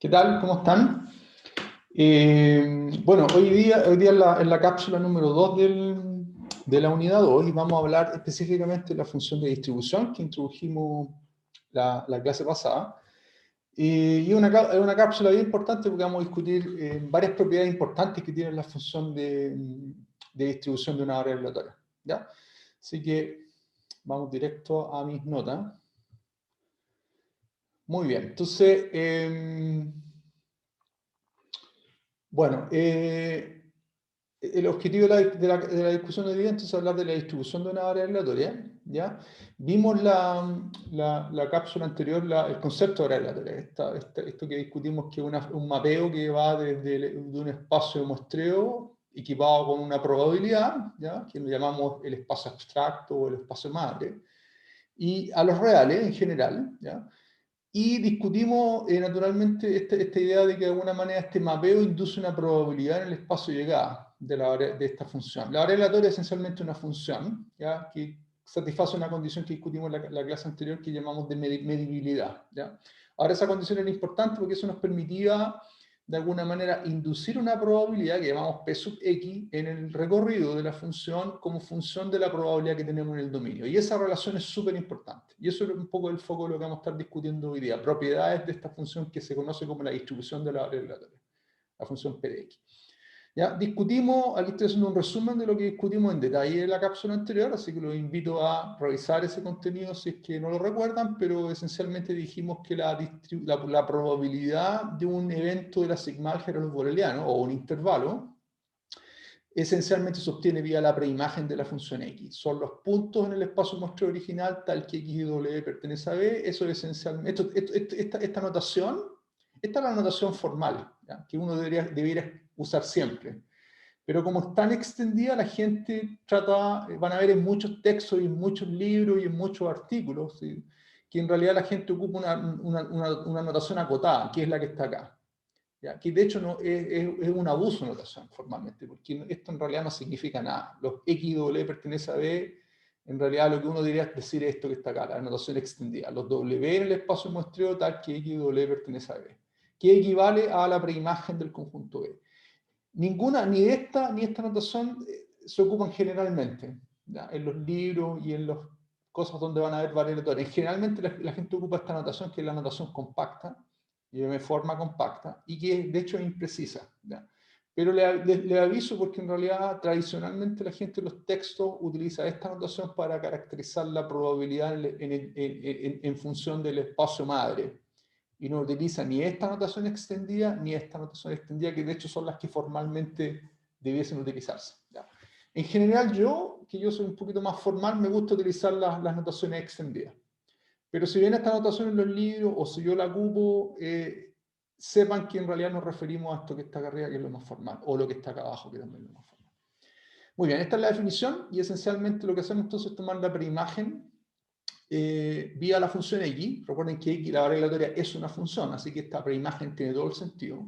¿Qué tal? ¿Cómo están? Bueno, hoy día en la cápsula número 2 de la unidad 2 y vamos a hablar específicamente de la función de distribución que introdujimos la clase pasada. Y es una cápsula bien importante porque vamos a discutir varias propiedades importantes que tiene la función de distribución de una variable aleatoria, ¿ya? Así que vamos directo a mis notas. Muy bien, entonces... bueno, el objetivo de la discusión de hoy día es hablar de la distribución de una variable aleatoria, ¿ya? Vimos la cápsula anterior, el concepto de variable aleatoria, esto que discutimos que es un mapeo que va de un espacio de muestreo equipado con una probabilidad, ¿ya? Que lo llamamos el espacio abstracto o el espacio madre, y a los reales en general, ¿ya? Y discutimos naturalmente esta idea de que de alguna manera este mapeo induce una probabilidad en el espacio de llegada de esta función. La variable aleatoria es esencialmente una función, ¿ya? Que satisface una condición que discutimos en la clase anterior que llamamos de medibilidad, ¿ya? Ahora esa condición era importante porque eso nos permitía de alguna manera inducir una probabilidad que llamamos P sub X en el recorrido de la función como función de la probabilidad que tenemos en el dominio. Y esa relación es súper importante. Y eso es un poco el foco de lo que vamos a estar discutiendo hoy día. Propiedades de esta función que se conoce como la distribución de la variable aleatoria, la función P de X. Ya discutimos, aquí estoy haciendo un resumen de lo que discutimos en detalle en la cápsula anterior, así que los invito a revisar ese contenido si es que no lo recuerdan, pero esencialmente dijimos que la probabilidad de un evento de la sigma álgebra de los borelianos, o un intervalo, esencialmente se obtiene vía la preimagen de la función X. Son los puntos en el espacio muestreo original tal que X y W pertenece a B. Eso es esencialmente, esta notación, esta es la notación formal, ¿ya? Que uno debiera usar siempre. Pero como es tan extendida, la gente van a ver en muchos textos y en muchos libros y en muchos artículos, ¿sí? Que en realidad la gente ocupa una notación acotada, que es la que está acá. ¿Ya? Que de hecho no, es un abuso de notación formalmente, porque esto en realidad no significa nada. Los X y W pertenecen a B, en realidad lo que uno debería decir es esto que está acá, la notación extendida. Los W en el espacio muestreo tal que X y W pertenece a B, que equivale a la preimagen del conjunto B. Ninguna, ni esta notación se ocupan generalmente, ¿ya? En los libros y en las cosas donde van a haber variables. Generalmente la gente ocupa esta notación, que es la notación compacta, y de forma compacta, y que de hecho es imprecisa, ¿ya? Pero le aviso porque en realidad tradicionalmente la gente en los textos utiliza esta notación para caracterizar la probabilidad en función del espacio madre. Y no utiliza ni esta notación extendida ni esta notación extendida, que de hecho son las que formalmente debiesen utilizarse, ¿ya? En general que yo soy un poquito más formal, me gusta utilizar las notaciones extendidas. Pero si bien esta notación en los libros, o si yo la ocupo, sepan que en realidad nos referimos a esto que está acá arriba, que es lo más formal, o lo que está acá abajo, que también es lo más formal. Muy bien, esta es la definición, y esencialmente lo que hacemos entonces es tomar la preimagen vía la función X. Recuerden que X, la variable aleatoria, es una función, así que esta preimagen tiene todo el sentido.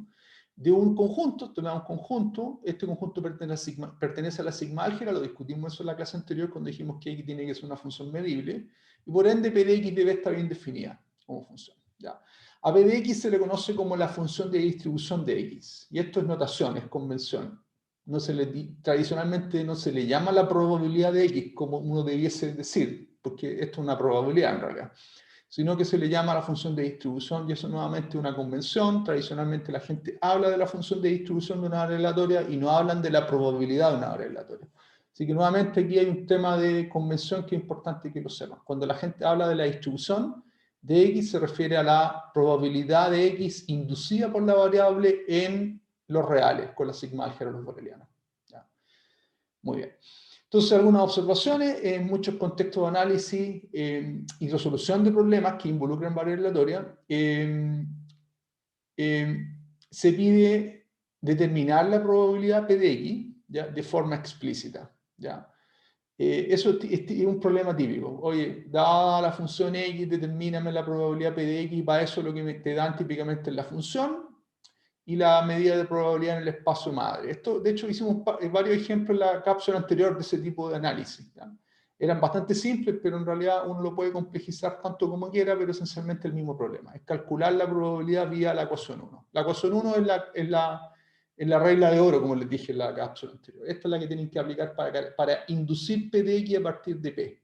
De un conjunto, tomamos un conjunto, este conjunto pertenece a la sigma álgebra, lo discutimos eso en la clase anterior cuando dijimos que X tiene que ser una función medible, y por ende P de X debe estar bien definida como función, ¿ya? A P de X se le conoce como la función de distribución de X, y esto es notación, es convención. Tradicionalmente no se le llama la probabilidad de X como uno debiese decir, porque esto es una probabilidad en realidad, sino que se le llama la función de distribución, y eso nuevamente es una convención. Tradicionalmente la gente habla de la función de distribución de una variable aleatoria y no hablan de la probabilidad de una variable aleatoria. Así que nuevamente aquí hay un tema de convención que es importante que lo sepan. Cuando la gente habla de la distribución de X, se refiere a la probabilidad de X inducida por la variable en los reales, con la sigma álgebra de los borelianos. ¿Ya? Muy bien. Entonces, algunas observaciones en muchos contextos de análisis y resolución de problemas que involucran variables aleatorias, se pide determinar la probabilidad P de X, ¿ya? De forma explícita, ¿ya? Eso es un problema típico. Oye, dada la función X, determíname la probabilidad P de X, y para eso lo que te dan típicamente es la función y la medida de probabilidad en el espacio madre. Esto, de hecho, hicimos varios ejemplos en la cápsula anterior de ese tipo de análisis, ¿ya? Eran bastante simples, pero en realidad uno lo puede complejizar tanto como quiera, pero esencialmente el mismo problema. Es calcular la probabilidad vía la ecuación 1. La ecuación 1 es la regla de oro, como les dije en la cápsula anterior. Esta es la que tienen que aplicar para inducir P de X a partir de P.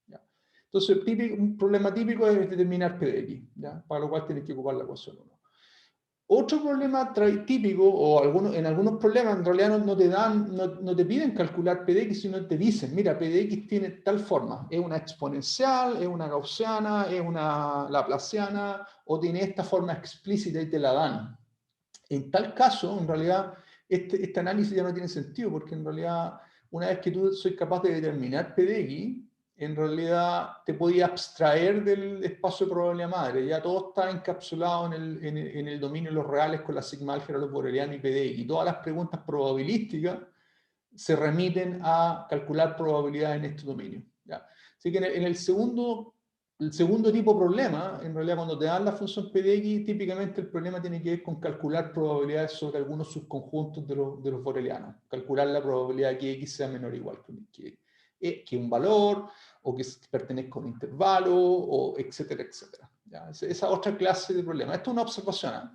¿Ya? Entonces, un problema típico es determinar P de X, ¿ya? Para lo cual tienen que ocupar la ecuación 1. Otro problema típico, o en algunos problemas en realidad no te piden calcular P de X, sino te dicen, mira, P de X tiene tal forma, es una exponencial, es una gaussiana, es una laplaciana, o tiene esta forma explícita y te la dan. En tal caso, en realidad, este análisis ya no tiene sentido, porque en realidad, una vez que tú sois capaz de determinar P de X, en realidad te podías abstraer del espacio de probabilidad madre. Ya todo está encapsulado en el dominio de los reales con la sigma álgebra, los borelianos y P de X. Y todas las preguntas probabilísticas se remiten a calcular probabilidad en este dominio. ¿Ya? Así que el segundo tipo de problema, en realidad cuando te dan la función P de X, típicamente el problema tiene que ver con calcular probabilidades sobre algunos subconjuntos de los borelianos. Calcular la probabilidad de que X sea menor o igual que un valor, o que pertenezca a un intervalo, o etcétera, etcétera. ¿Ya? Esa otra clase de problema. Esto es una observación. ¿Eh?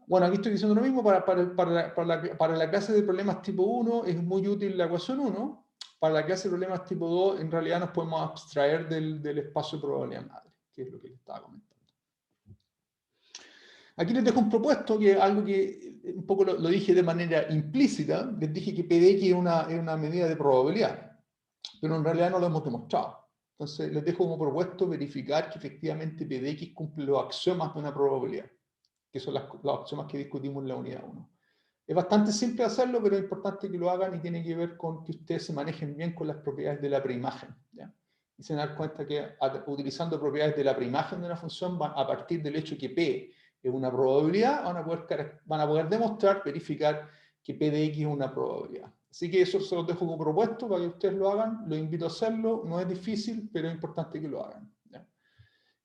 Bueno, aquí estoy diciendo lo mismo, para la clase de problemas tipo 1 es muy útil la ecuación 1, para la clase de problemas tipo 2 en realidad nos podemos abstraer del espacio de probabilidad madre, que es lo que les estaba comentando. Aquí les dejo un propuesto, que es algo que un poco lo dije de manera implícita, les dije que P de X es una medida de probabilidad, pero en realidad no lo hemos demostrado. Entonces les dejo como propuesto verificar que efectivamente P de X cumple los axiomas de una probabilidad, que son los axiomas que discutimos en la unidad 1. Es bastante simple hacerlo, pero es importante que lo hagan y tiene que ver con que ustedes se manejen bien con las propiedades de la preimagen. ¿Ya? Y se dan cuenta que utilizando propiedades de la preimagen de una función, a partir del hecho que P es una probabilidad, van a poder demostrar, verificar que P de X es una probabilidad. Así que eso se los dejo como propuesto para que ustedes lo hagan. Los invito a hacerlo. No es difícil, pero es importante que lo hagan. ¿Ya?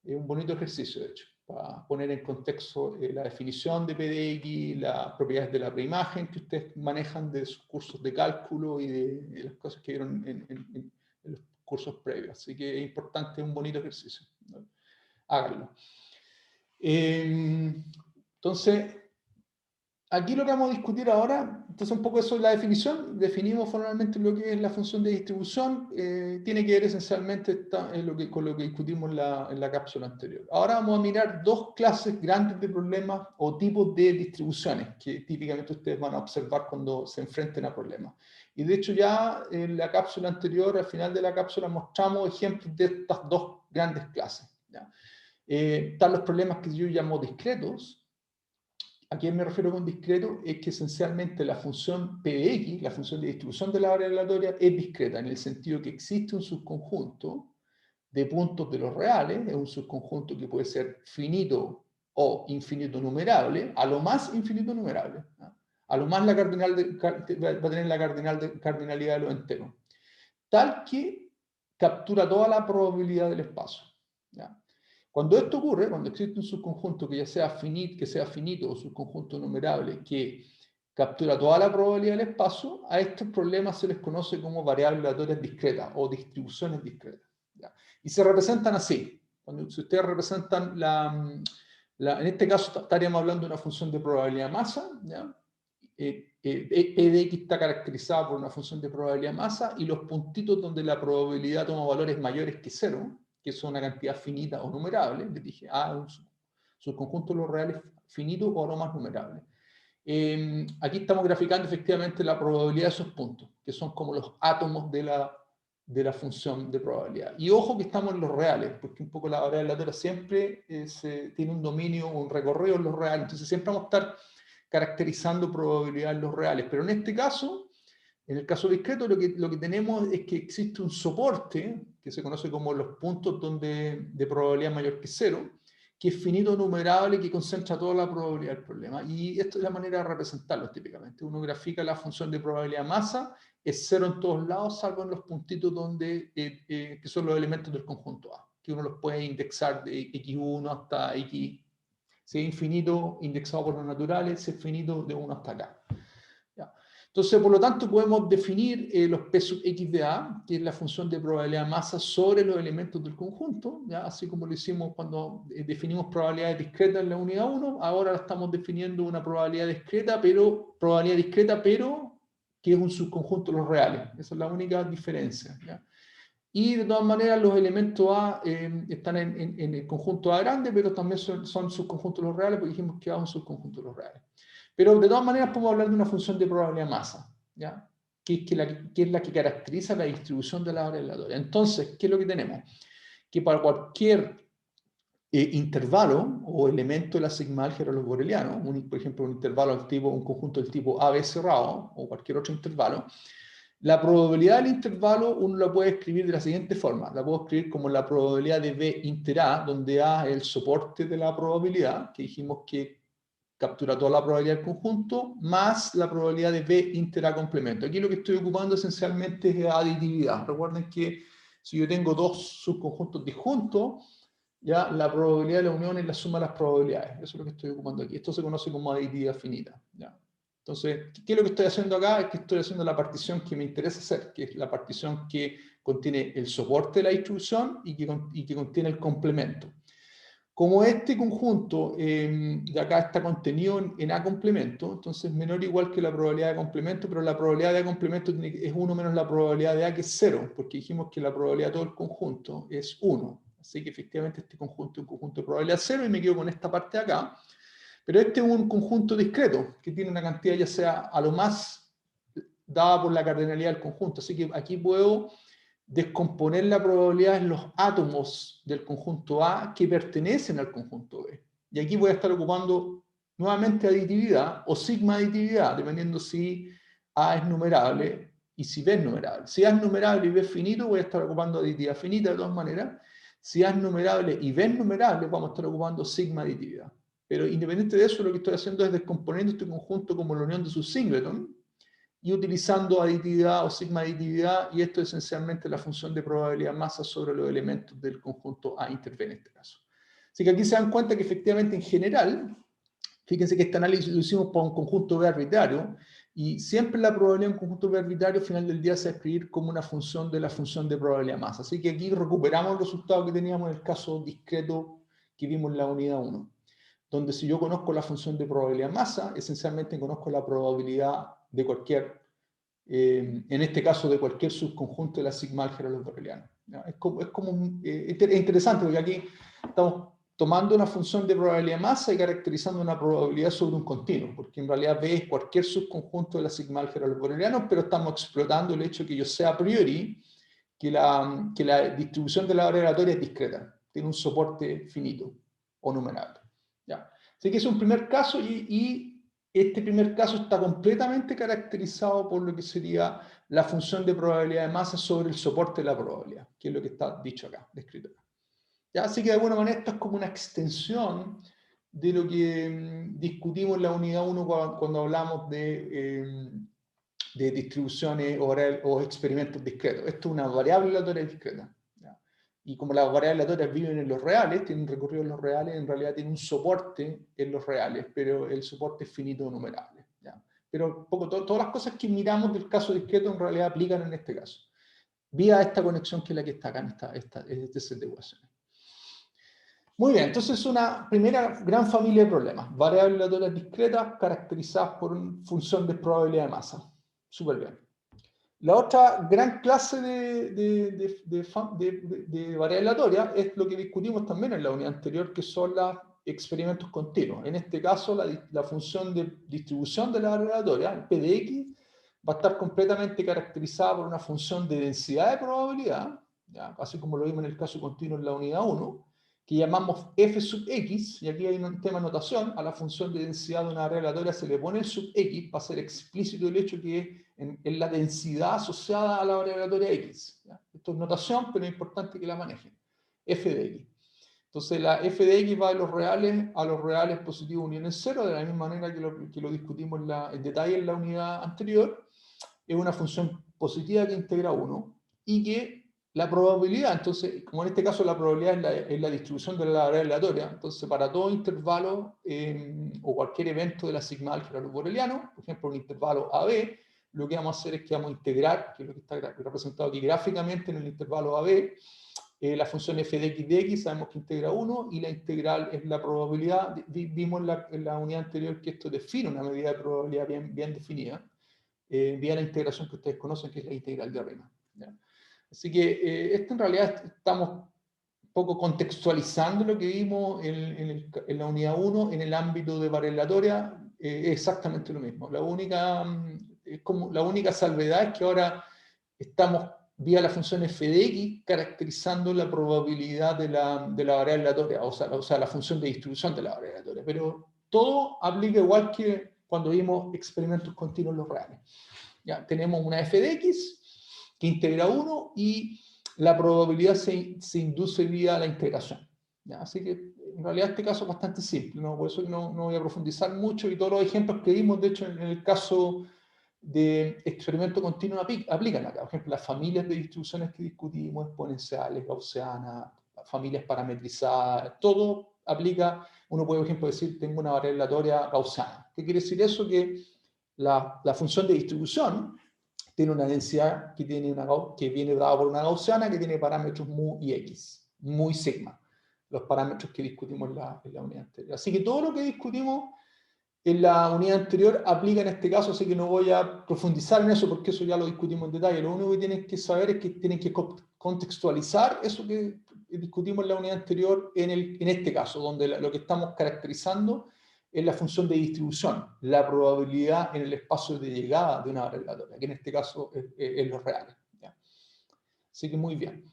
Es un bonito ejercicio, de hecho, para poner en contexto la definición de P de X, las propiedades de la preimagen que ustedes manejan de sus cursos de cálculo y de las cosas que vieron en los cursos previos. Así que es importante, es un bonito ejercicio. ¿No? Háganlo. Entonces, aquí lo que vamos a discutir ahora, entonces un poco eso es la definición, definimos formalmente lo que es la función de distribución, tiene que ver esencialmente con lo que discutimos en la cápsula anterior. Ahora vamos a mirar dos clases grandes de problemas o tipos de distribuciones que típicamente ustedes van a observar cuando se enfrenten a problemas. Y de hecho ya en la cápsula anterior, al final de la cápsula, mostramos ejemplos de estas dos grandes clases. ¿Ya? Están los problemas que yo llamo discretos. ¿A quién me refiero con discreto? Es que esencialmente la función P de X, la función de distribución de la variable aleatoria, es discreta en el sentido que existe un subconjunto de puntos de los reales, es un subconjunto que puede ser finito o infinito numerable, a lo más infinito numerable. ¿No? A lo más va a tener la cardinalidad de los enteros, tal que captura toda la probabilidad del espacio. ¿Ya? Cuando esto ocurre, cuando existe un subconjunto que ya sea finito o subconjunto numerable que captura toda la probabilidad del espacio, a estos problemas se les conoce como variables aleatorias discretas o distribuciones discretas. ¿Ya? Y se representan así. Si ustedes representan en este caso estaríamos hablando de una función de probabilidad masa, ¿ya? P de X está caracterizada por una función de probabilidad masa y los puntitos donde la probabilidad toma valores mayores que 0, que son una cantidad finita o numerable, les dije, un subconjunto de los reales finito o no más numerable. Aquí estamos graficando efectivamente la probabilidad de esos puntos, que son como los átomos de la función de probabilidad. Y ojo que estamos en los reales, porque un poco la variable aleatoria siempre tiene un dominio, un recorrido en los reales, entonces siempre vamos a estar caracterizando probabilidad en los reales, pero en este caso, en el caso discreto, lo que tenemos es que existe un soporte, que se conoce como los puntos de probabilidad mayor que 0, que es finito numerable, que concentra toda la probabilidad del problema. Y esta es la manera de representarlo típicamente. Uno grafica la función de probabilidad masa, es 0 en todos lados, salvo en los puntitos que son los elementos del conjunto A, que uno los puede indexar de x1 hasta x. Si es infinito indexado por los naturales, si es finito de 1 hasta acá. ¿Ya? Entonces, por lo tanto, podemos definir los P sub X de A, que es la función de probabilidad de masa sobre los elementos del conjunto, ¿ya? Así como lo hicimos cuando definimos probabilidades discretas en la unidad 1, ahora estamos definiendo una probabilidad discreta, pero que es un subconjunto de los reales. Esa es la única diferencia, ¿ya? Y de todas maneras, los elementos A están en el conjunto A grande, pero también son subconjuntos de los reales, porque dijimos que A es un subconjunto de los reales. Pero de todas maneras podemos hablar de una función de probabilidad masa, ¿ya? Que es la que caracteriza la distribución de la área aleatoria. Entonces, ¿qué es lo que tenemos? Que para cualquier intervalo o elemento de la sigma álgebra de los borelianos, por ejemplo, un intervalo del tipo, un conjunto del tipo AB cerrado, o cualquier otro intervalo, la probabilidad del intervalo uno la puede escribir de la siguiente forma. La puedo escribir como la probabilidad de B inter A, donde A es el soporte de la probabilidad, que dijimos que captura toda la probabilidad del conjunto, más la probabilidad de B inter A complemento. Aquí lo que estoy ocupando esencialmente es aditividad. Recuerden que si yo tengo dos subconjuntos disjuntos, ya la probabilidad de la unión es la suma de las probabilidades. Eso es lo que estoy ocupando aquí. Esto se conoce como aditividad finita, ¿ya? Entonces, ¿qué es lo que estoy haciendo acá? Es que estoy haciendo la partición que me interesa hacer, que es la partición que contiene el soporte de la distribución y que contiene el complemento. Como este conjunto de acá está contenido en A complemento, entonces menor o igual que la probabilidad de complemento, pero la probabilidad de complemento es 1 menos la probabilidad de A, que es 0, porque dijimos que la probabilidad de todo el conjunto es 1. Así que efectivamente este conjunto es un conjunto de probabilidad 0 y me quedo con esta parte de acá. Pero este es un conjunto discreto, que tiene una cantidad ya sea a lo más dada por la cardinalidad del conjunto. Así que aquí puedo descomponer la probabilidad en los átomos del conjunto A que pertenecen al conjunto B. Y aquí voy a estar ocupando nuevamente aditividad o sigma aditividad, dependiendo si A es numerable y si B es numerable. Si A es numerable y B es finito, voy a estar ocupando aditividad finita de todas maneras. Si A es numerable y B es numerable, vamos a estar ocupando sigma aditividad. Pero independiente de eso, lo que estoy haciendo es descomponiendo este conjunto como la unión de sus singletons y utilizando aditividad o sigma aditividad, y esto es esencialmente la función de probabilidad masa sobre los elementos del conjunto A inter B en este caso. Así que aquí se dan cuenta que efectivamente en general, fíjense que este análisis lo hicimos para un conjunto B arbitrario, y siempre la probabilidad de un conjunto B arbitrario al final del día se va a escribir como una función de la función de probabilidad masa. Así que aquí recuperamos el resultado que teníamos en el caso discreto que vimos en la unidad 1, donde si yo conozco la función de probabilidad masa, esencialmente conozco la probabilidad de cualquier, en este caso de cualquier subconjunto de la sigma álgebra de los borelianos. Es interesante porque aquí estamos tomando una función de probabilidad masa y caracterizando una probabilidad sobre un continuo, porque en realidad B es cualquier subconjunto de la sigma álgebra de los borelianos, pero estamos explotando el hecho de que yo sé a priori que la distribución de la área aleatoria es discreta, tiene un soporte finito o numerable. ¿Ya? Así que es un primer caso y este primer caso está completamente caracterizado por lo que sería la función de probabilidad de masa sobre el soporte de la probabilidad, que es lo que está dicho acá, descrito acá. ¿Ya? Así que de alguna manera esto es como una extensión de lo que discutimos en la unidad 1 cuando hablamos de distribuciones o experimentos discretos. Esto es una variable aleatoria discreta. ¿Ya? Y como las variables aleatorias viven en los reales, tienen un recorrido en los reales, en realidad tienen un soporte en los reales, pero el soporte es finito o numerable. ¿Ya? Pero todas las cosas que miramos del caso discreto en realidad aplican en este caso, vía esta conexión que es la que está acá en este set de ecuaciones. Muy bien, entonces una primera gran familia de problemas. Variables aleatorias discretas caracterizadas por una función de probabilidad de masa. Súper bien. La otra gran clase de variable aleatoria es lo que discutimos también en la unidad anterior, que son los experimentos continuos. En este caso, la función de distribución de la variable aleatoria, el P de X, va a estar completamente caracterizada por una función de densidad de probabilidad, ¿ya? Así como lo vimos en el caso continuo en la unidad 1, que llamamos f sub x, y aquí hay un tema de notación. A la función de densidad de una variable aleatoria se le pone el sub x para ser explícito el hecho que es la densidad asociada a la variable aleatoria x. ¿Ya? Esto es notación, pero es importante que la manejen. F de x. Entonces la f de x va de los reales a los reales positivos uniones 0, de la misma manera que lo discutimos en detalle en la unidad anterior. Es una función positiva que integra 1 y que la probabilidad, entonces, como en este caso la probabilidad es la distribución de la variable aleatoria, entonces para todo intervalo o cualquier evento de la sigma álgebra boreliano, por ejemplo un intervalo AB, lo que vamos a hacer es que vamos a integrar, que es lo que está representado aquí gráficamente en el intervalo AB, la función f de x de x, sabemos que integra 1, y la integral es la probabilidad. Vimos en la unidad anterior que esto define una medida de probabilidad bien definida, vía la integración que ustedes conocen, que es la integral de Riemann, ¿ya? Así que esto en realidad estamos un poco contextualizando lo que vimos en la unidad 1 en el ámbito de variable aleatoria, exactamente lo mismo. La única salvedad es que ahora estamos vía la función f de x caracterizando la probabilidad de la variable aleatoria, o sea, la función de distribución de la variable aleatoria. Pero todo aplica igual que cuando vimos experimentos continuos en los reales. Ya, tenemos una f de x que integra 1 y la probabilidad se induce vía la integración. ¿Ya? Así que en realidad este caso es bastante simple, ¿no? Por eso no voy a profundizar mucho, y todos los ejemplos que vimos, de hecho, en el caso de experimento continuo aplican acá. Por ejemplo, las familias de distribuciones que discutimos, exponenciales, gaussianas, familias parametrizadas, todo aplica. Uno puede, por ejemplo, decir, tengo una variable aleatoria gaussiana. ¿Qué quiere decir eso? Que la función de distribución tiene una densidad que viene dada por una gaussiana que tiene parámetros mu y x, mu y sigma, los parámetros que discutimos en la unidad anterior. Así que todo lo que discutimos en la unidad anterior aplica en este caso, así que no voy a profundizar en eso porque eso ya lo discutimos en detalle. Lo único que tienen que saber es que tienen que contextualizar eso que discutimos en la unidad anterior en este caso, donde lo que estamos caracterizando es la función de distribución, la probabilidad en el espacio de llegada de una variable aleatoria, que en este caso es los reales, ¿ya? Así que muy bien.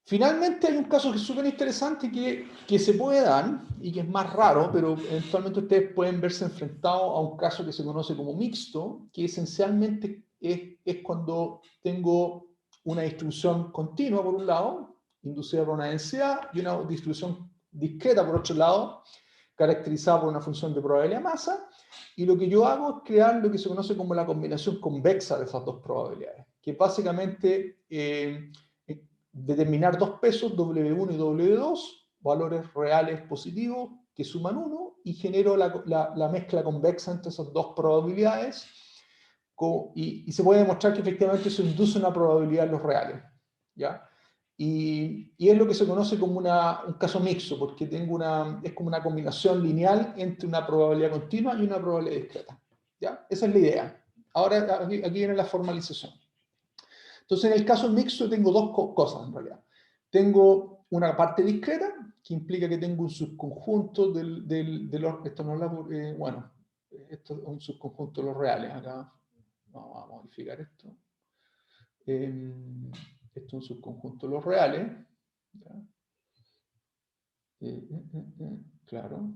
Finalmente hay un caso que es súper interesante que se puede dar y que es más raro, pero eventualmente ustedes pueden verse enfrentados a un caso que se conoce como mixto, que esencialmente es cuando tengo una distribución continua por un lado, inducida por una densidad, y una distribución discreta por otro lado, caracterizada por una función de probabilidad masa, y lo que yo hago es crear lo que se conoce como la combinación convexa de esas dos probabilidades, que básicamente determinar dos pesos, W1 y W2, valores reales positivos que suman 1, y genero la mezcla convexa entre esas dos probabilidades, y se puede demostrar que efectivamente eso induce una probabilidad en los reales, ¿ya? Y es lo que se conoce como un caso mixto, porque es como una combinación lineal entre una probabilidad continua y una probabilidad discreta, ¿ya? Esa es la idea. Ahora aquí viene la formalización. Entonces, en el caso mixto tengo dos cosas en realidad. Tengo una parte discreta, que implica que tengo un subconjunto de los... Esto no es bueno, esto es un subconjunto de los reales. Acá vamos a modificar esto. Esto es un subconjunto de los reales. ¿Ya? Claro.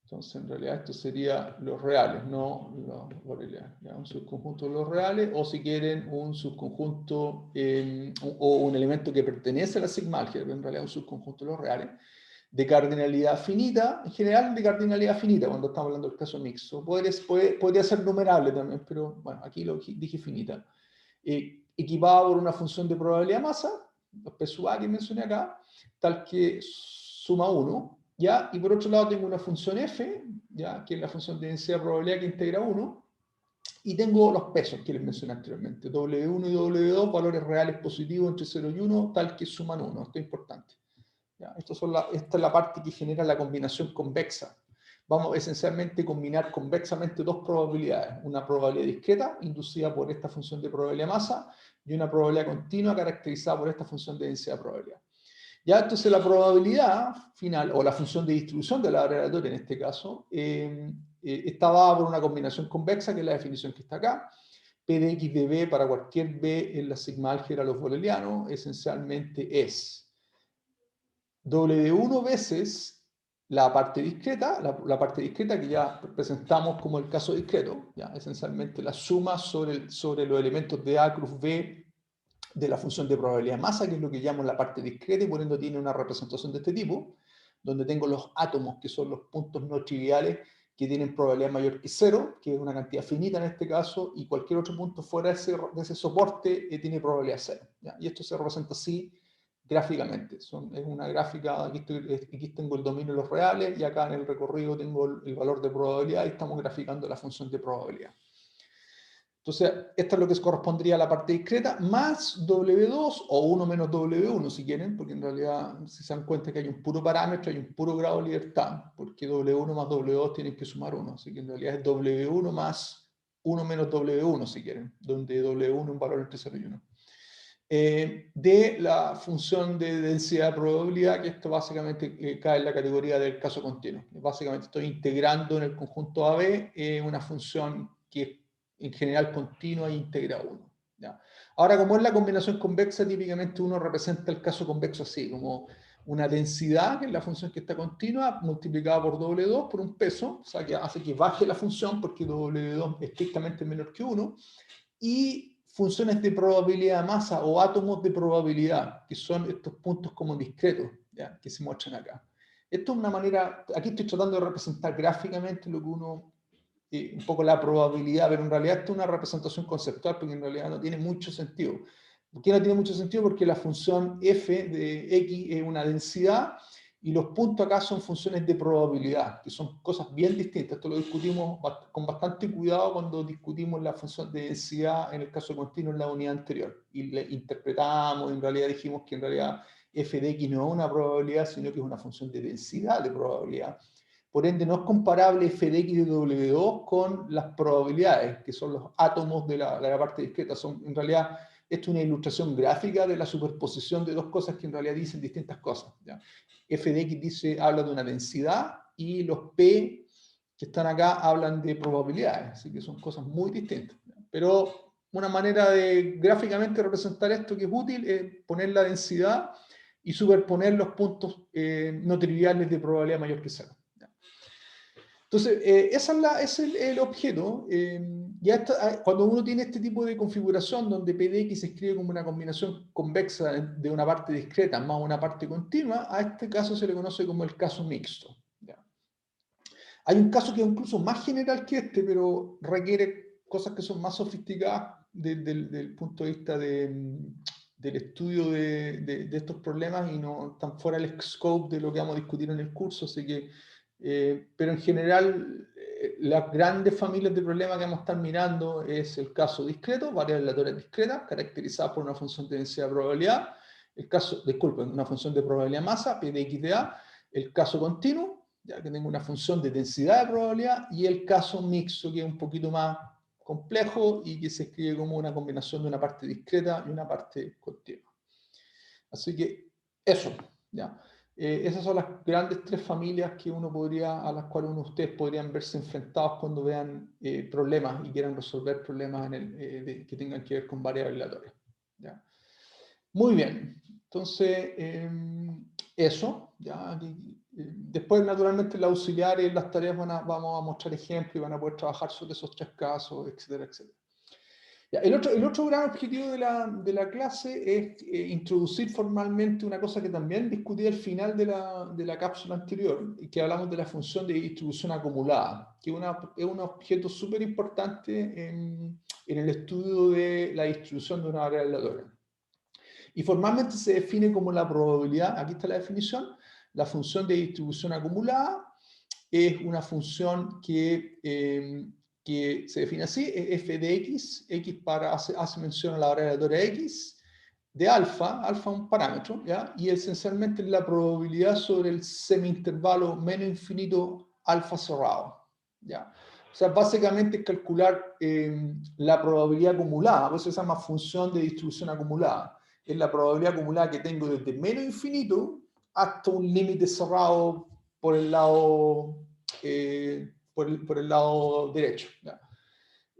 Entonces, en realidad, esto sería los reales, no los probabilidades. Un subconjunto de los reales, o si quieren, un subconjunto o un elemento que pertenece a la sigma álgebra, en realidad un subconjunto de los reales, de cardinalidad finita, en general de cardinalidad finita, cuando estamos hablando del caso mixto. Podría ser numerable también, pero bueno, aquí lo dije finita. Equipada por una función de probabilidad masa, los P sub A que mencioné acá, tal que suma 1. ¿Ya? Y por otro lado tengo una función f, ¿ya? Que es la función de densidad de probabilidad que integra 1, y tengo los pesos que les mencioné anteriormente, W1 y W2, valores reales positivos entre 0 y 1, tal que suman 1. Esto es importante. ¿Ya? Esta es la parte que genera la combinación convexa. Vamos esencialmente a combinar convexamente dos probabilidades, una probabilidad discreta inducida por esta función de probabilidad masa y una probabilidad continua caracterizada por esta función de densidad de probabilidad. Ya, entonces la probabilidad final, o la función de distribución de la variable aleatoria en este caso, está dada por una combinación convexa, que es la definición que está acá. P de x de b para cualquier b en la sigma álgebra de los bolelianos, esencialmente es W1 veces la parte discreta, la parte discreta que ya presentamos como el caso discreto, ya, esencialmente la suma sobre los elementos de A cruz B de la función de probabilidad de masa, que es lo que llamo la parte discreta, y por ende tiene una representación de este tipo, donde tengo los átomos, que son los puntos no triviales, que tienen probabilidad mayor que 0, que es una cantidad finita en este caso, y cualquier otro punto fuera de ese soporte tiene probabilidad 0. ¿Ya? Y esto se representa así gráficamente. Es una gráfica, aquí tengo el dominio de los reales, y acá en el recorrido tengo el valor de probabilidad, y estamos graficando la función de probabilidad. Entonces, esto es lo que correspondería a la parte discreta, más W2 o 1 menos W1 si quieren, porque en realidad si se dan cuenta que hay un puro parámetro, hay un puro grado de libertad, porque W1 más W2 tienen que sumar 1, así que en realidad es W1 más 1 menos W1 si quieren, donde W1 es un valor entre 0 y 1. De la función de densidad de probabilidad, que esto básicamente cae en la categoría del caso continuo. Básicamente estoy integrando en el conjunto AB una función que es en general continua e integra 1. ¿Ya? Ahora, como es la combinación convexa, típicamente uno representa el caso convexo así, como una densidad, que es la función que está continua, multiplicada por W2 por un peso, o sea, que hace que baje la función porque W2 es estrictamente menor que 1, y funciones de probabilidad de masa o átomos de probabilidad, que son estos puntos como discretos, ¿ya? Que se muestran acá. Esto es una manera, aquí estoy tratando de representar gráficamente lo que uno, un poco la probabilidad, pero en realidad esto es una representación conceptual, porque en realidad no tiene mucho sentido. ¿Por qué no tiene mucho sentido? Porque la función f de x es una densidad, y los puntos acá son funciones de probabilidad, que son cosas bien distintas. Esto lo discutimos con bastante cuidado cuando discutimos la función de densidad en el caso continuo en la unidad anterior. Y le interpretamos, en realidad dijimos que en realidad f de x no es una probabilidad, sino que es una función de densidad de probabilidad. Por ende, no es comparable f de x de W2 con las probabilidades, que son los átomos de la parte discreta. Son, en realidad, esto es una ilustración gráfica de la superposición de dos cosas que en realidad dicen distintas cosas. ¿Ya? F de x dice, habla de una densidad, y los P que están acá hablan de probabilidades, así que son cosas muy distintas. ¿Ya? Pero una manera de gráficamente representar esto que es útil es poner la densidad y superponer los puntos no triviales de probabilidad mayor que 0. Entonces, ese es el objeto. Cuando uno tiene este tipo de configuración donde P de X se escribe como una combinación convexa de una parte discreta más una parte continua, a este caso se le conoce como el caso mixto. ¿Ya? Hay un caso que es incluso más general que este, pero requiere cosas que son más sofisticadas del punto de vista del estudio de estos problemas, y no están fuera del scope de lo que vamos a discutir en el curso, así que pero en general, las grandes familias de problemas que vamos a estar mirando es el caso discreto, variables aleatorias discretas, caracterizadas por una función de densidad de probabilidad, el caso, disculpen, una función de probabilidad masa, P de X de A, el caso continuo, ya que tengo una función de densidad de probabilidad, y el caso mixto, que es un poquito más complejo y que se escribe como una combinación de una parte discreta y una parte continua. Así que eso, ya. Esas son las grandes tres familias que uno podría, a las cuales uno de ustedes podrían verse enfrentados cuando vean problemas y quieran resolver problemas que tengan que ver con variables aleatorias. ¿Ya? Muy bien, entonces eso, ¿ya? Después naturalmente los auxiliares y las tareas vamos a mostrar ejemplos y van a poder trabajar sobre esos tres casos, etcétera, etcétera. Ya, el otro gran objetivo de la clase es introducir formalmente una cosa que también discutí al final de la cápsula anterior, y que hablamos de la función de distribución acumulada, que es un objeto súper importante en el estudio de la distribución de una variable aleatoria. Y formalmente se define como la probabilidad, aquí está la definición, la función de distribución acumulada es una función que se define así, es f de x, x hace mención a la variable aleatoria x, de alfa, alfa es un parámetro, ¿ya? Y esencialmente es la probabilidad sobre el semi-intervalo menos infinito alfa cerrado, ¿ya? O sea, básicamente es calcular la probabilidad acumulada, por eso se llama función de distribución acumulada. Es la probabilidad acumulada que tengo desde menos infinito hasta un límite cerrado por el lado, por el lado derecho. ¿Ya?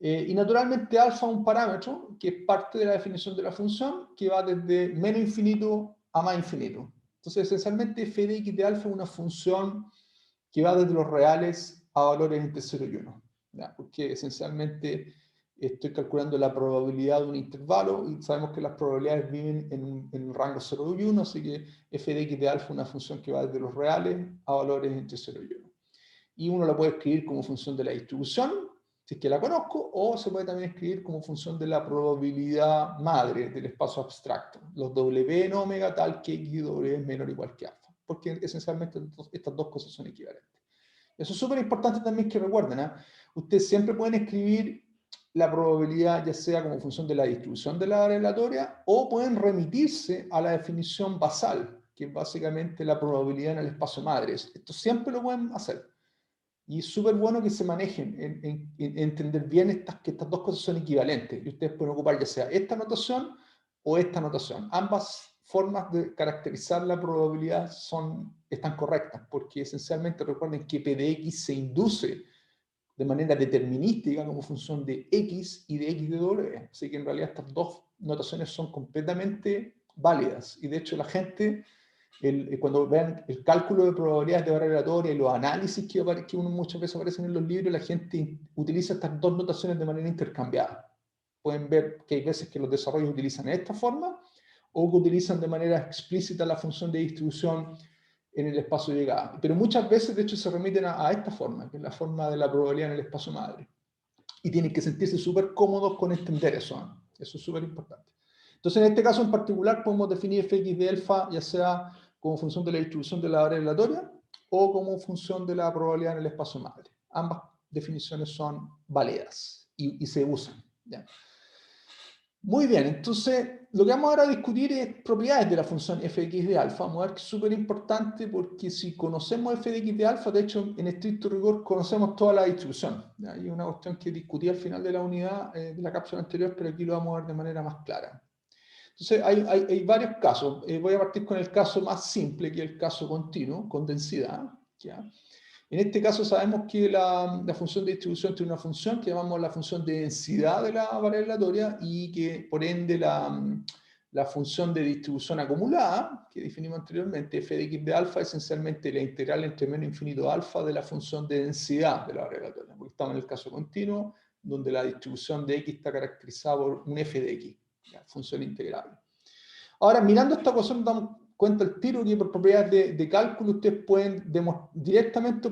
Y naturalmente alfa es un parámetro que es parte de la definición de la función, que va desde menos infinito a más infinito. Entonces, esencialmente, f de x de alfa es una función que va desde los reales a valores entre 0 y 1. ¿Ya? Porque esencialmente estoy calculando la probabilidad de un intervalo, y sabemos que las probabilidades viven en un rango 0 y 1, así que f de x de alfa es una función que va desde los reales a valores entre 0 y 1. Y uno la puede escribir como función de la distribución, si es que la conozco, o se puede también escribir como función de la probabilidad madre del espacio abstracto, los W en omega tal que x y w es menor o igual que alfa, porque esencialmente estas dos cosas son equivalentes. Eso es súper importante también que recuerden, ¿eh? Ustedes siempre pueden escribir la probabilidad ya sea como función de la distribución de la área aleatoria o pueden remitirse a la definición basal, que es básicamente la probabilidad en el espacio madre. Esto siempre lo pueden hacer. Y es súper bueno que se manejen, en entender bien que estas dos cosas son equivalentes. Y ustedes pueden ocupar ya sea esta notación o esta notación. Ambas formas de caracterizar la probabilidad están correctas, porque esencialmente recuerden que P de X se induce de manera determinística como función de X y de X de W. Así que en realidad estas dos notaciones son completamente válidas. Y de hecho la gente, cuando vean el cálculo de probabilidades de barrera aleatoria y los análisis que uno muchas veces aparecen en los libros, la gente utiliza estas dos notaciones de manera intercambiada. Pueden ver que hay veces que los desarrollos utilizan esta forma o que utilizan de manera explícita la función de distribución en el espacio de llegada. Pero muchas veces, de hecho, se remiten a esta forma, que es la forma de la probabilidad en el espacio madre. Y tienen que sentirse súper cómodos con entender eso. ¿No? Eso es súper importante. Entonces, en este caso en particular, podemos definir fx de alfa, ya sea como función de la distribución de la área aleatoria o como función de la probabilidad en el espacio madre. Ambas definiciones son válidas y se usan. ¿Ya? Muy bien, entonces lo que vamos ahora a discutir es propiedades de la función f de x de alfa. Vamos a ver que es súper importante porque si conocemos f de x de alfa, de hecho, en estricto rigor conocemos toda la distribución. Hay una cuestión que discutí al final de la unidad de la cápsula anterior, pero aquí lo vamos a ver de manera más clara. Entonces hay varios casos. Voy a partir con el caso más simple, que es el caso continuo, con densidad. ¿Ya? En este caso sabemos que la función de distribución tiene una función que llamamos la función de densidad de la variable aleatoria y que por ende la función de distribución acumulada, que definimos anteriormente, f de x de alfa, esencialmente la integral entre menos infinito alfa de la función de densidad de la variable aleatoria, porque estamos en el caso continuo, donde la distribución de x está caracterizada por un f de x, ¿ya? Función integrable. Ahora, mirando esta ecuación, damos cuenta el tiro que por propiedades de cálculo ustedes pueden directamente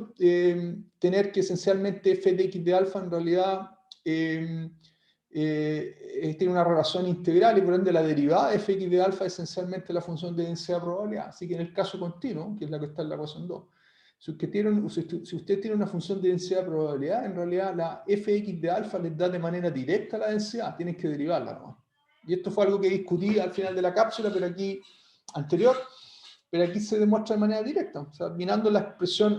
tener que esencialmente f de x de alfa en realidad tiene una relación integral y por ende la derivada de f de x de alfa es esencialmente la función de densidad de probabilidad. Así que en el caso continuo, que es la que está en la ecuación 2, si usted tiene una función de densidad de probabilidad, en realidad la f de x de alfa les da de manera directa la densidad, tienen que derivarla, ¿no? Y esto fue algo que discutí al final de la cápsula, pero aquí se demuestra de manera directa. O sea, mirando la expresión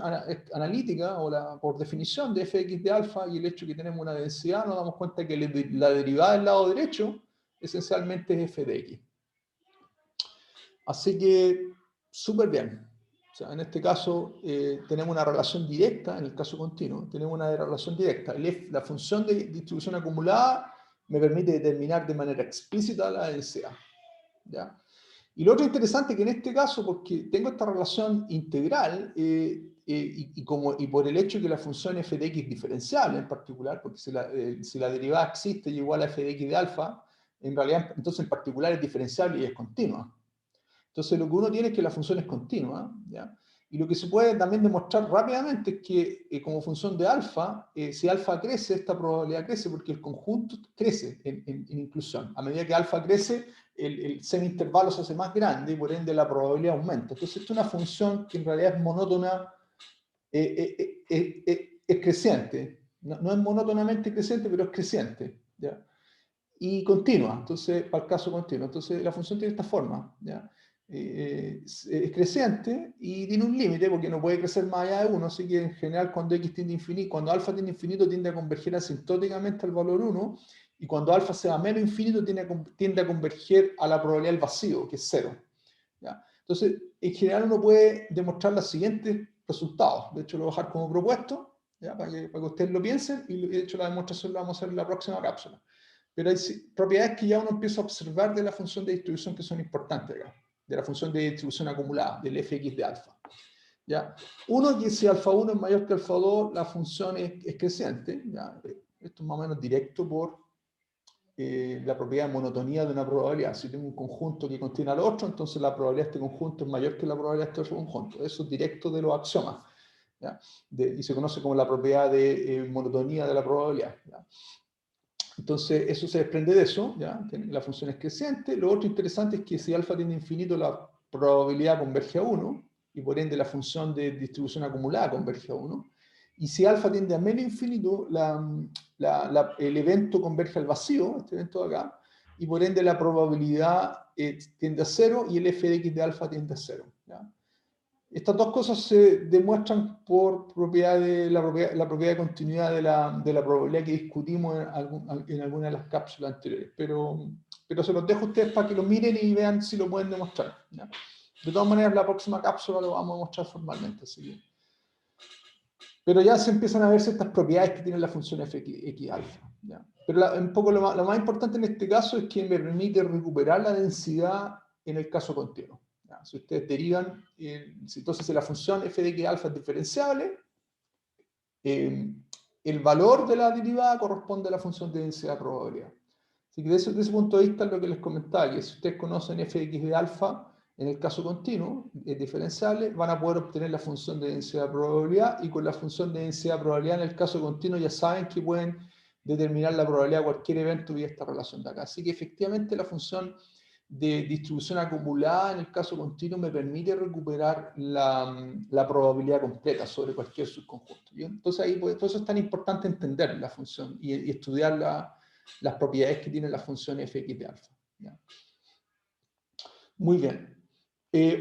analítica o por definición de f de x de alfa y el hecho de que tenemos una densidad, nos damos cuenta que la derivada del lado derecho esencialmente es f de x. Así que, súper bien. O sea, en este caso tenemos una relación directa, en el caso continuo, tenemos una relación directa. La función de distribución acumulada me permite determinar de manera explícita la densidad. ¿Ya? Y lo otro interesante es que en este caso, porque tengo esta relación integral, y por el hecho de que la función f de x es diferenciable en particular, porque si la derivada existe y igual a f de x de alfa, en realidad entonces en particular es diferenciable y es continua. Entonces lo que uno tiene es que la función es continua, ¿ya? Y lo que se puede también demostrar rápidamente es que como función de alfa, si alfa crece, esta probabilidad crece porque el conjunto crece en inclusión. A medida que alfa crece, el semi-intervalo se hace más grande y por ende la probabilidad aumenta. Entonces esto es una función que en realidad es monótona, es creciente. No es monótonamente creciente, pero es creciente, ¿ya? Y continua, entonces, para el caso continuo. Entonces la función tiene esta forma, ¿ya? Es creciente y tiene un límite porque no puede crecer más allá de 1, así que en general cuando x tiende a infinito, cuando alfa tiende a infinito tiende a converger asintóticamente al valor 1 y cuando alfa sea menos infinito tiende a converger a la probabilidad del vacío, que es 0. ¿Ya? Entonces, en general uno puede demostrar los siguientes resultados. De hecho, lo voy a dejar como propuesto, ¿ya? Para que ustedes lo piensen y de hecho la demostración la vamos a hacer en la próxima cápsula. Pero hay propiedades que ya uno empieza a observar de la función de distribución que son importantes acá, de la función de distribución acumulada, del fx de alfa. ¿Ya? Uno, que si alfa 1 es mayor que alfa 2, la función es creciente. ¿Ya? Esto es más o menos directo por la propiedad de monotonía de una probabilidad. Si tengo un conjunto que contiene al otro, entonces la probabilidad de este conjunto es mayor que la probabilidad de este otro conjunto. Eso es directo de los axiomas. ¿Ya? Y se conoce como la propiedad de monotonía de la probabilidad. ¿Ya? Entonces, eso se desprende de eso, ¿ya? La función es creciente. Lo otro interesante es que si alfa tiende a infinito, la probabilidad converge a 1, y por ende la función de distribución acumulada converge a 1. Y si alfa tiende a menos infinito, el evento converge al vacío, este evento de acá, y por ende la probabilidad tiende a 0 y el f de x de alfa tiende a 0. ¿Ya? Estas dos cosas se demuestran por la propiedad de continuidad de la probabilidad que discutimos en alguna de las cápsulas anteriores. Pero se los dejo a ustedes para que lo miren y vean si lo pueden demostrar. ¿Ya? De todas maneras, la próxima cápsula lo vamos a mostrar formalmente. Así que. Pero ya se empiezan a ver ciertas propiedades que tiene la función fx alfa. ¿Ya? Pero un poco lo más importante en este caso es que me permite recuperar la densidad en el caso continuo. ¿Ya? Si ustedes derivan, entonces si la función f de x alfa es diferenciable, el valor de la derivada corresponde a la función de densidad de probabilidad. Así que desde ese punto de vista es lo que les comentaba, que si ustedes conocen f de x de alfa, en el caso continuo, es diferenciable, van a poder obtener la función de densidad de probabilidad y con la función de densidad de probabilidad en el caso continuo ya saben que pueden determinar la probabilidad de cualquier evento vía esta relación de acá. Así que efectivamente la función de distribución acumulada en el caso continuo me permite recuperar la probabilidad completa sobre cualquier subconjunto. ¿Sí? Entonces ahí por eso es tan importante entender la función y estudiar las propiedades que tiene la función fx de alfa. ¿Ya? Muy bien.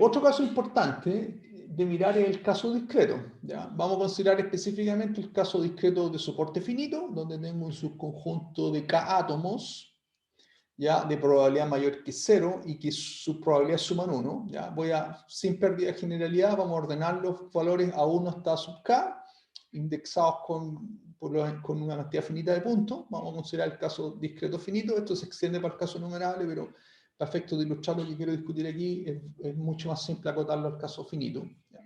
Otro caso importante de mirar es el caso discreto. ¿Ya? Vamos a considerar específicamente el caso discreto de soporte finito, donde tengo un subconjunto de k átomos, ¿ya? De probabilidad mayor que 0 y que sus probabilidades suman 1. ¿Ya? Sin pérdida de generalidad, vamos a ordenar los valores a 1 hasta sub k, indexados con una cantidad finita de puntos. Vamos a considerar el caso discreto finito. Esto se extiende para el caso numerable, pero para efectos de ilustrar lo que quiero discutir aquí, es mucho más simple acotarlo al caso finito. ¿Ya?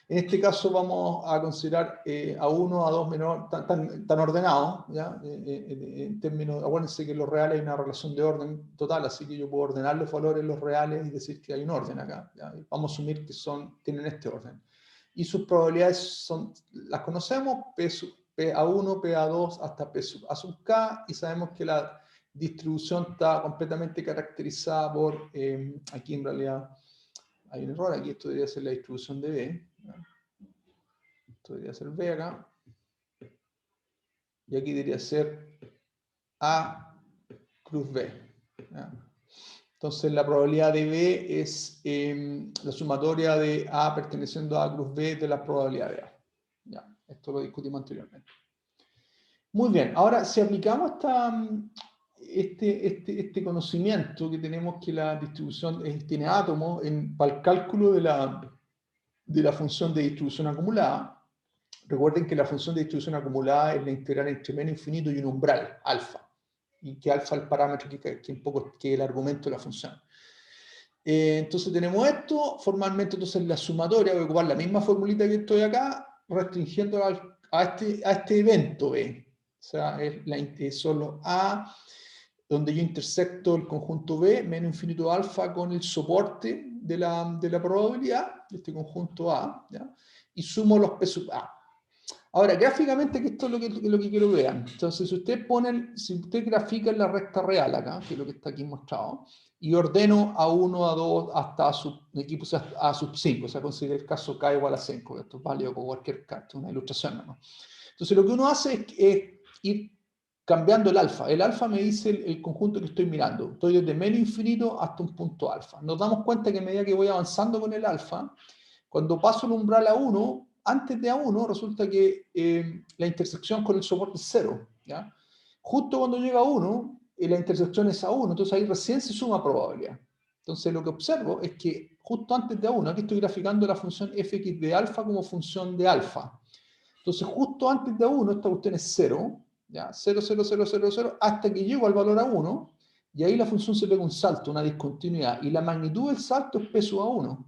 En este caso vamos a considerar a 1, a 2 menor, tan ordenado, ¿ya? En términos, acuérdense que en los reales hay una relación de orden total, así que yo puedo ordenar los valores en los reales y decir que hay un orden acá. ¿Ya? Vamos a asumir que tienen este orden. Y sus probabilidades las conocemos, PA1, PA2 hasta P sub A sub K, y sabemos que la distribución está completamente caracterizada por, aquí en realidad hay un error, aquí esto debería ser la distribución de B, ¿no? Esto debería ser B acá, y aquí debería ser A cruz B. ¿Ya? Entonces la probabilidad de B es la sumatoria de A perteneciendo a A cruz B de la probabilidad de A. ¿Ya? Esto lo discutimos anteriormente. Muy bien, ahora si aplicamos este conocimiento que tenemos que la distribución tiene átomos para el cálculo de la función de distribución acumulada, recuerden que la función de distribución acumulada es la integral entre menos infinito y un umbral, alfa, y que alfa es el parámetro que es el argumento de la función. Entonces tenemos esto, formalmente entonces la sumatoria, voy a ocupar la misma formulita que estoy acá, restringiendo a este evento B. O sea, es solo A, donde yo intersecto el conjunto B, menos infinito alfa, con el soporte de la probabilidad, de este conjunto A, ¿ya? Y sumo los P sub A. Ahora, gráficamente, que esto es lo que quiero que vean. Entonces, si ustedes grafican la recta real acá, que es lo que está aquí mostrado, y ordeno a 1, a 2, hasta a sub 5, o sea, considero el caso K igual a 5, esto es válido con cualquier K, esto es una ilustración, ¿no? Entonces, lo que uno hace es ir cambiando el alfa. El alfa me dice el conjunto que estoy mirando. Estoy desde menos infinito hasta un punto alfa. Nos damos cuenta que a medida que voy avanzando con el alfa, cuando paso el umbral a 1, antes de A1 resulta que la intersección con el soporte es 0. ¿Ya? Justo cuando llega a 1, la intersección es a 1, entonces ahí recién se suma probabilidad. Entonces lo que observo es que justo antes de A1, aquí estoy graficando la función fx de alfa como función de alfa. Entonces justo antes de A1 esta cuestión es 0, ¿ya? 0, 0, 0, 0, 0, hasta que llego al valor A1, y ahí la función se pega un salto, una discontinuidad, y la magnitud del salto es P sub A1.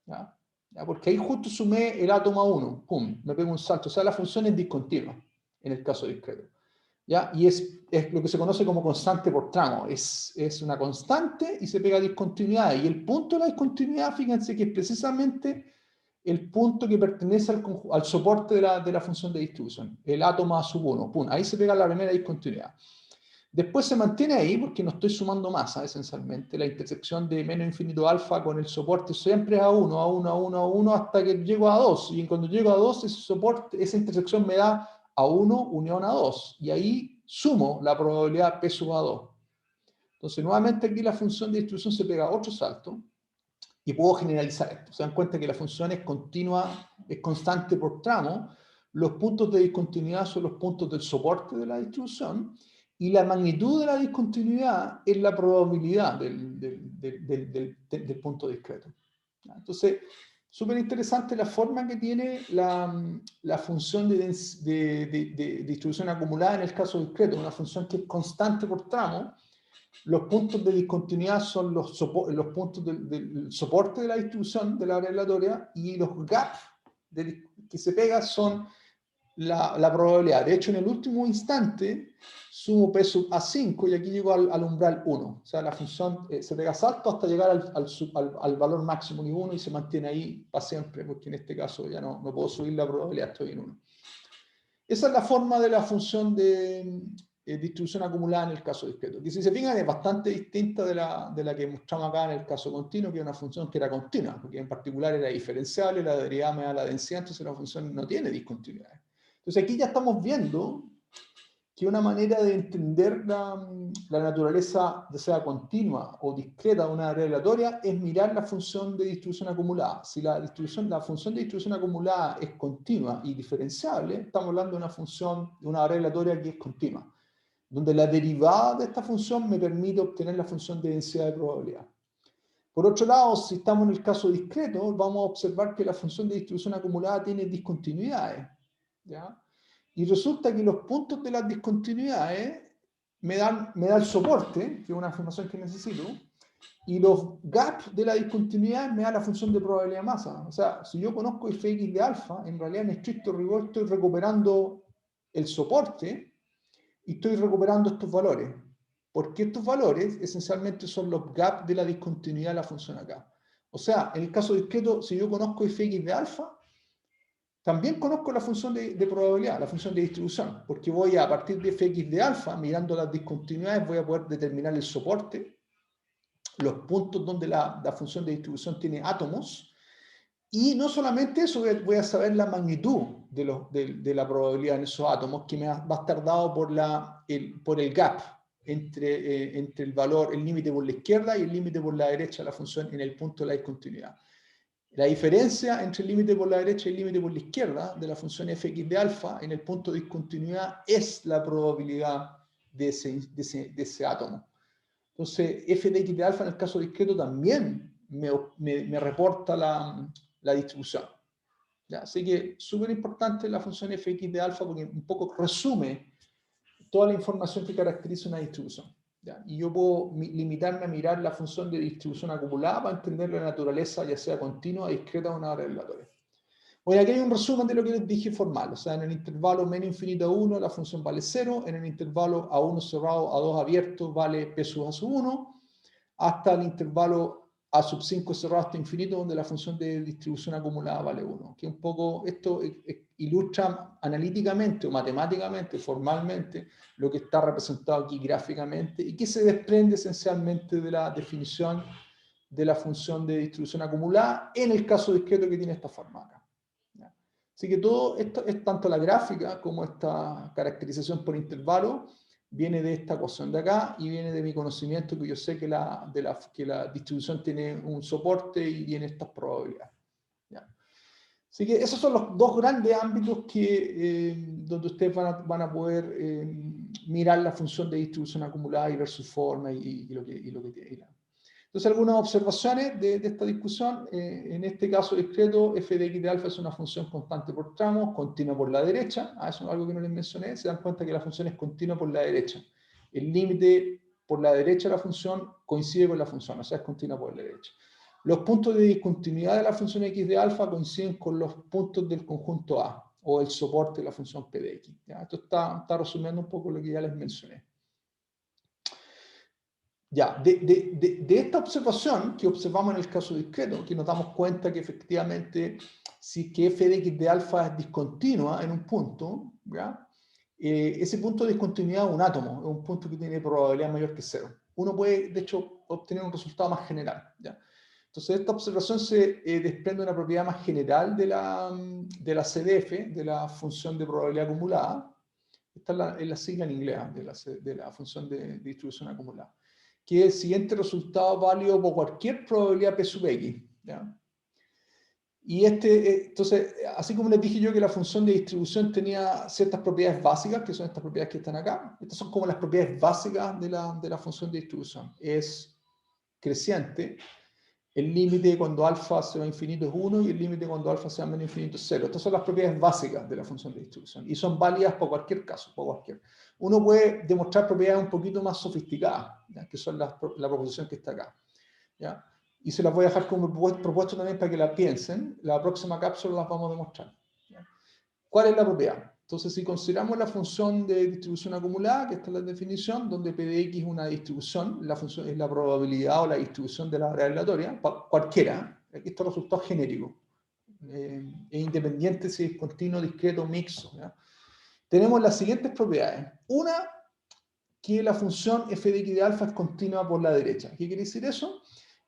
¿Ya? ¿Ya? Porque ahí justo sumé el átomo a 1, pum, me pego un salto. O sea, la función es discontinua, en el caso discreto. ¿Ya? Y es lo que se conoce como constante por tramo. Es una constante y se pega discontinuidad. Y el punto de la discontinuidad, fíjense que es precisamente el punto que pertenece al soporte de la función de distribución. El átomo a sub 1, pum, ahí se pega la primera discontinuidad. Después se mantiene ahí porque no estoy sumando masa, esencialmente. La intersección de menos infinito alfa con el soporte siempre es a 1, a 1, a 1, a 1, hasta que llego a 2. Y cuando llego a 2, ese soporte, esa intersección me da A1 unión A2, y ahí sumo la probabilidad P sub A2. Entonces, nuevamente aquí la función de distribución se pega otro salto, y puedo generalizar esto. Se dan cuenta que la función es continua, es constante por tramo. Los puntos de discontinuidad son los puntos del soporte de la distribución, y la magnitud de la discontinuidad es la probabilidad del punto discreto. Entonces, súper interesante la forma que tiene la función de distribución acumulada en el caso discreto, una función que es constante por tramo. Los puntos de discontinuidad son los puntos del soporte de la distribución de la área aleatoria, y los gaps que se pegan son la probabilidad. De hecho, en el último instante sumo P sub A5 y aquí llego al umbral 1. O sea, la función se pega salto hasta llegar al valor máximo de 1 y se mantiene ahí para siempre, porque en este caso ya no puedo subir la probabilidad, estoy en 1. Esa es la forma de la función de distribución acumulada en el caso discreto, que si se fijan es bastante distinta de la que mostramos acá en el caso continuo, que es una función que era continua, porque en particular era diferenciable, la derivada me da la densidad, entonces la función no tiene discontinuidades. Entonces aquí ya estamos viendo que una manera de entender la naturaleza, ya sea continua o discreta de una área aleatoria, es mirar la función de distribución acumulada. Si la función de distribución acumulada es continua y diferenciable, estamos hablando de una función, de una área aleatoria que es continua, donde la derivada de esta función me permite obtener la función de densidad de probabilidad. Por otro lado, si estamos en el caso discreto, vamos a observar que la función de distribución acumulada tiene discontinuidades, ¿ya? Y resulta que los puntos de las discontinuidades me dan el soporte, que es una afirmación que necesito, y los gaps de la discontinuidad me dan la función de probabilidad de masa. O sea, si yo conozco fx de alfa, en realidad en estricto rigor estoy recuperando el soporte y estoy recuperando estos valores. Porque estos valores esencialmente son los gaps de la discontinuidad de la función acá. O sea, en el caso discreto, si yo conozco fx de alfa, también conozco la función de probabilidad, la función de distribución, porque voy a partir de fx de alfa, mirando las discontinuidades, voy a poder determinar el soporte, los puntos donde la función de distribución tiene átomos, y no solamente eso, voy a saber la magnitud de la probabilidad en esos átomos, que va a estar dado por el gap entre el valor, el límite por la izquierda y el límite por la derecha de la función en el punto de la discontinuidad. La diferencia entre el límite por la derecha y el límite por la izquierda de la función fx de alfa en el punto de discontinuidad es la probabilidad de ese átomo. Entonces, f de x de alfa en el caso discreto también me reporta la distribución. ¿Ya? Así que súper importante la función fx de alfa porque un poco resume toda la información que caracteriza una distribución. ¿Ya? Y yo puedo limitarme a mirar la función de distribución acumulada para entender la naturaleza, ya sea continua o discreta, de una área aleatoria. Bueno, aquí hay un resumen de lo que les dije formal. O sea, en el intervalo menos infinito a 1, la función vale 0. En el intervalo A1 cerrado, A2 abierto, vale P sub A sub 1. Hasta el intervalo A sub 5 cerrado hasta infinito, donde la función de distribución acumulada vale 1. Que un poco esto ilustra analíticamente o matemáticamente, formalmente, lo que está representado aquí gráficamente y que se desprende esencialmente de la definición de la función de distribución acumulada en el caso discreto que tiene esta forma acá. Así que todo esto, es tanto la gráfica como esta caracterización por intervalo, viene de esta ecuación de acá y viene de mi conocimiento que yo sé que la distribución tiene un soporte y tiene estas probabilidades. ¿Ya? Así que esos son los dos grandes ámbitos donde ustedes van a poder mirar la función de distribución acumulada y ver su forma y lo que tiene. Entonces, algunas observaciones de esta discusión. En este caso discreto, f de x de alfa es una función constante por tramos, continua por la derecha. Eso es algo que no les mencioné. Se dan cuenta que la función es continua por la derecha. El límite por la derecha de la función coincide con la función, o sea, es continua por la derecha. Los puntos de discontinuidad de la función x de alfa coinciden con los puntos del conjunto A, o el soporte de la función p de x. ¿Ya? Esto está resumiendo un poco lo que ya les mencioné. Ya, de esta observación que observamos en el caso discreto, que nos damos cuenta que efectivamente si que f de x de alfa es discontinua en un punto, ¿ya? Ese punto de discontinuidad es un átomo, es un punto que tiene probabilidad mayor que 0. Uno puede, de hecho, obtener un resultado más general. ¿Ya? Entonces, esta observación se desprende una propiedad más general de la CDF, de la función de probabilidad acumulada. Esta es la sigla en inglés de la función de distribución acumulada, que es el siguiente resultado válido por cualquier probabilidad P sub X. ¿Ya? Y entonces, así como les dije yo que la función de distribución tenía ciertas propiedades básicas, que son estas propiedades que están acá, estas son como las propiedades básicas de la función de distribución. Es creciente, el límite cuando alfa se va a infinito es 1 y el límite cuando alfa se va a menos infinito es 0. Estas son las propiedades básicas de la función de distribución y son válidas por cualquier caso, por cualquier. Uno puede demostrar propiedades un poquito más sofisticadas, ¿ya? Que son la proposición que está acá. ¿Ya? Y se las voy a dejar como propuesto también para que la piensen. La próxima cápsula las vamos a demostrar. ¿Ya? ¿Cuál es la propiedad? Entonces, si consideramos la función de distribución acumulada, que está en la definición, donde P de X es una distribución, la función es la probabilidad o la distribución de la variable aleatoria, cualquiera, aquí está el resultado genérico, es independiente si es continuo, discreto, mixto. ¿Ya? Tenemos las siguientes propiedades. Una, que la función f de x de alfa es continua por la derecha. ¿Qué quiere decir eso?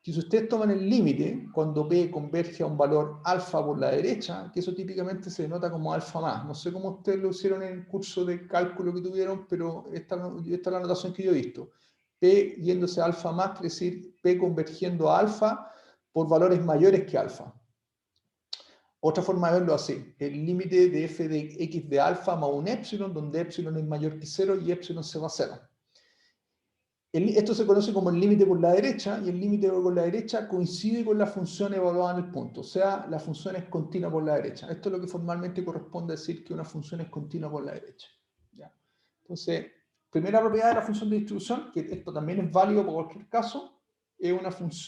Que si ustedes toman el límite, cuando P converge a un valor alfa por la derecha, que eso típicamente se denota como alfa más. No sé cómo ustedes lo hicieron en el curso de cálculo que tuvieron, pero esta es la notación que yo he visto. P yéndose a alfa más, quiere decir P convergiendo a alfa por valores mayores que alfa. Otra forma de verlo así, el límite de f de x de alfa más un epsilon, donde epsilon es mayor que 0 y epsilon se va a 0. Esto se conoce como el límite por la derecha, y el límite por la derecha coincide con la función evaluada en el punto, o sea, la función es continua por la derecha. Esto es lo que formalmente corresponde a decir que una función es continua por la derecha. ¿Ya? Entonces, primera propiedad de la función de distribución, que esto también es válido por cualquier caso, es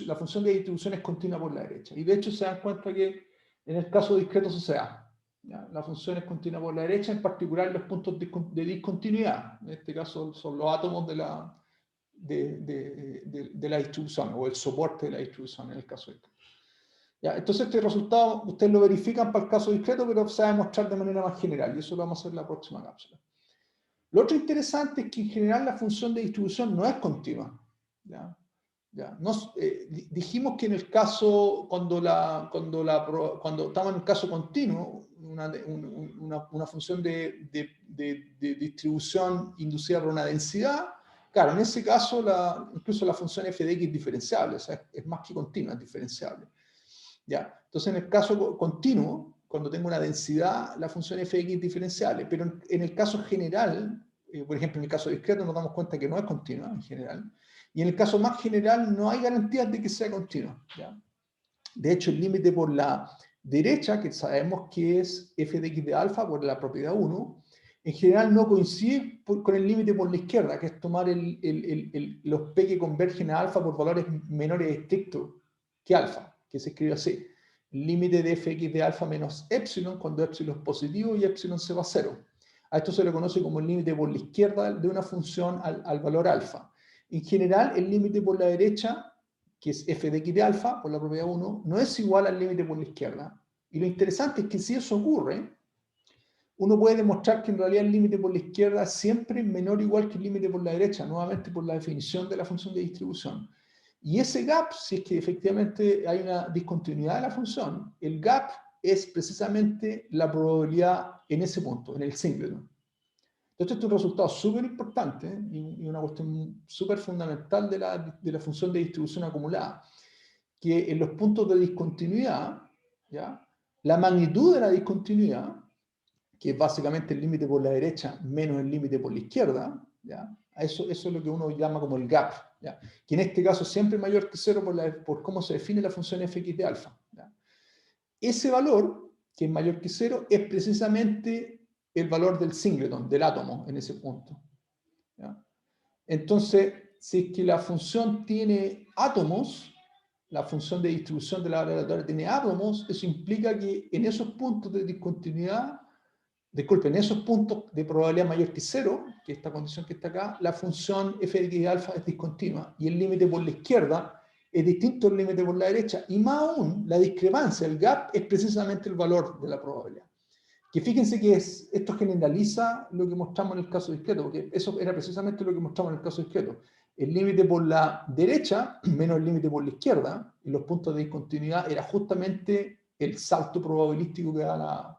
la función de distribución es continua por la derecha. Y de hecho se dan cuenta que en el caso discreto se da. ¿Ya? La función es continua por la derecha, en particular los puntos de discontinuidad. En este caso son los átomos de la distribución o el soporte de la distribución en el caso discreto. ¿Ya? Entonces este resultado ustedes lo verifican para el caso discreto, pero se va a demostrar de manera más general y eso lo vamos a hacer en la próxima cápsula. Lo otro interesante es que en general la función de distribución no es continua. ¿Ya? ¿Ya? Dijimos que en el caso, cuando estamos en el caso continuo, una función de distribución inducida por una densidad, claro, en ese caso incluso la función f de x es diferenciable, o sea, es más que continua, es diferenciable. ¿Ya? Entonces en el caso continuo, cuando tengo una densidad, la función f de x es diferenciable, pero en el caso general, por ejemplo en el caso discreto nos damos cuenta que no es continua en general, y en el caso más general no hay garantías de que sea continua. ¿Ya? De hecho, el límite por la derecha, que sabemos que es f de x de alfa por la propiedad 1, en general no coincide con el límite por la izquierda, que es tomar los p que convergen a alfa por valores menores estrictos que alfa, que se escribe así. El límite de fx de alfa menos epsilon cuando epsilon es positivo y epsilon se va a 0. A esto se le conoce como el límite por la izquierda de una función al valor alfa. En general, el límite por la derecha, que es f de x de alfa, por la propiedad 1, no es igual al límite por la izquierda. Y lo interesante es que si eso ocurre, uno puede demostrar que en realidad el límite por la izquierda es siempre menor o igual que el límite por la derecha, nuevamente por la definición de la función de distribución. Y ese gap, si es que efectivamente hay una discontinuidad de la función, el gap es precisamente la probabilidad en ese punto, en el singleton. Entonces, este es un resultado súper importante y una cuestión súper fundamental de la función de distribución acumulada, que en los puntos de discontinuidad, ¿ya? La magnitud de la discontinuidad, que es básicamente el límite por la derecha menos el límite por la izquierda, ¿ya? Eso es lo que uno llama como el gap, ¿ya? Que en este caso siempre es mayor que 0 por cómo se define la función fx de alfa. ¿Ya? Ese valor, que es mayor que 0, es precisamente el valor del singleton, del átomo, en ese punto. ¿Ya? Entonces, si es que la función tiene átomos, la función de distribución de la variable aleatoria tiene átomos, eso implica que en esos puntos de discontinuidad, disculpen, en esos puntos de probabilidad mayor que 0, que es esta condición que está acá, la función f de x de alfa es discontinua y el límite por la izquierda es distinto al límite por la derecha, y más aún, la discrepancia, el gap, es precisamente el valor de la probabilidad. Que fíjense que esto generaliza lo que mostramos en el caso discreto, porque eso era precisamente lo que mostramos en el caso discreto. El límite por la derecha menos el límite por la izquierda, y los puntos de discontinuidad era justamente el salto probabilístico que da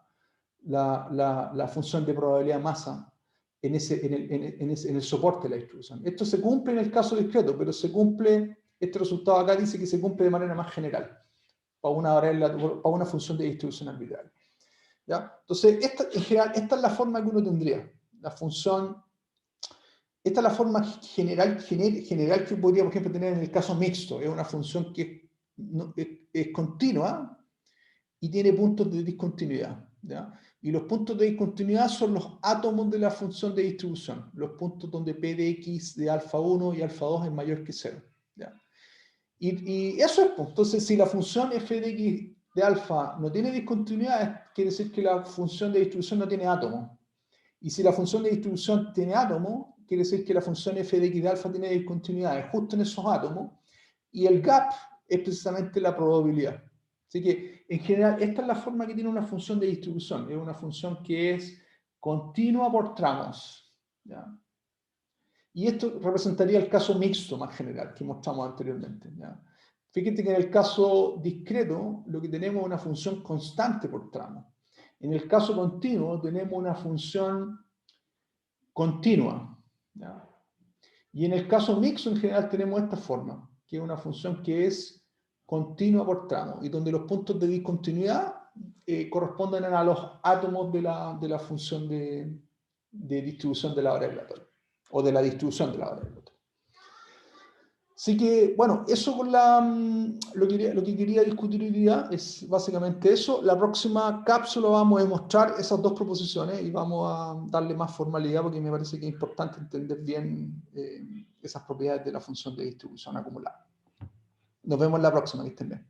la función de probabilidad masa en el soporte de la distribución. Esto se cumple en el caso discreto, pero se cumple, este resultado acá dice que se cumple de manera más general para una función de distribución arbitraria. ¿Ya? Entonces, en general, esta es la forma que uno tendría. La función, esta es la forma general que podría, por ejemplo, tener en el caso mixto. Es una función que es continua y tiene puntos de discontinuidad. ¿Ya? Y los puntos de discontinuidad son los átomos de la función de distribución, los puntos donde P de X de alfa 1 y alfa 2 es mayor que 0. ¿Ya? Y eso es, pues. Entonces, si la función f de X de alfa no tiene discontinuidad, quiere decir que la función de distribución no tiene átomos. Y si la función de distribución tiene átomos, quiere decir que la función f de X de alfa tiene discontinuidades justo en esos átomos. Y el gap es precisamente la probabilidad. Así que, en general, esta es la forma que tiene una función de distribución. Es una función que es continua por tramos. ¿Ya? Y esto representaría el caso mixto más general que mostramos anteriormente. ¿Ya? Fíjate que en el caso discreto lo que tenemos es una función constante por tramo. En el caso continuo tenemos una función continua. ¿Ya? Y en el caso mixto en general tenemos esta forma, que es una función que es continua por tramo y donde los puntos de discontinuidad corresponden a los átomos de la función de distribución de la hora aleatoria o de la distribución de la hora aleatoria. Así que, bueno, eso con lo que quería discutir hoy día es básicamente eso. La próxima cápsula vamos a mostrar esas dos proposiciones y vamos a darle más formalidad porque me parece que es importante entender bien esas propiedades de la función de distribución acumulada. Nos vemos en la próxima, que estén bien.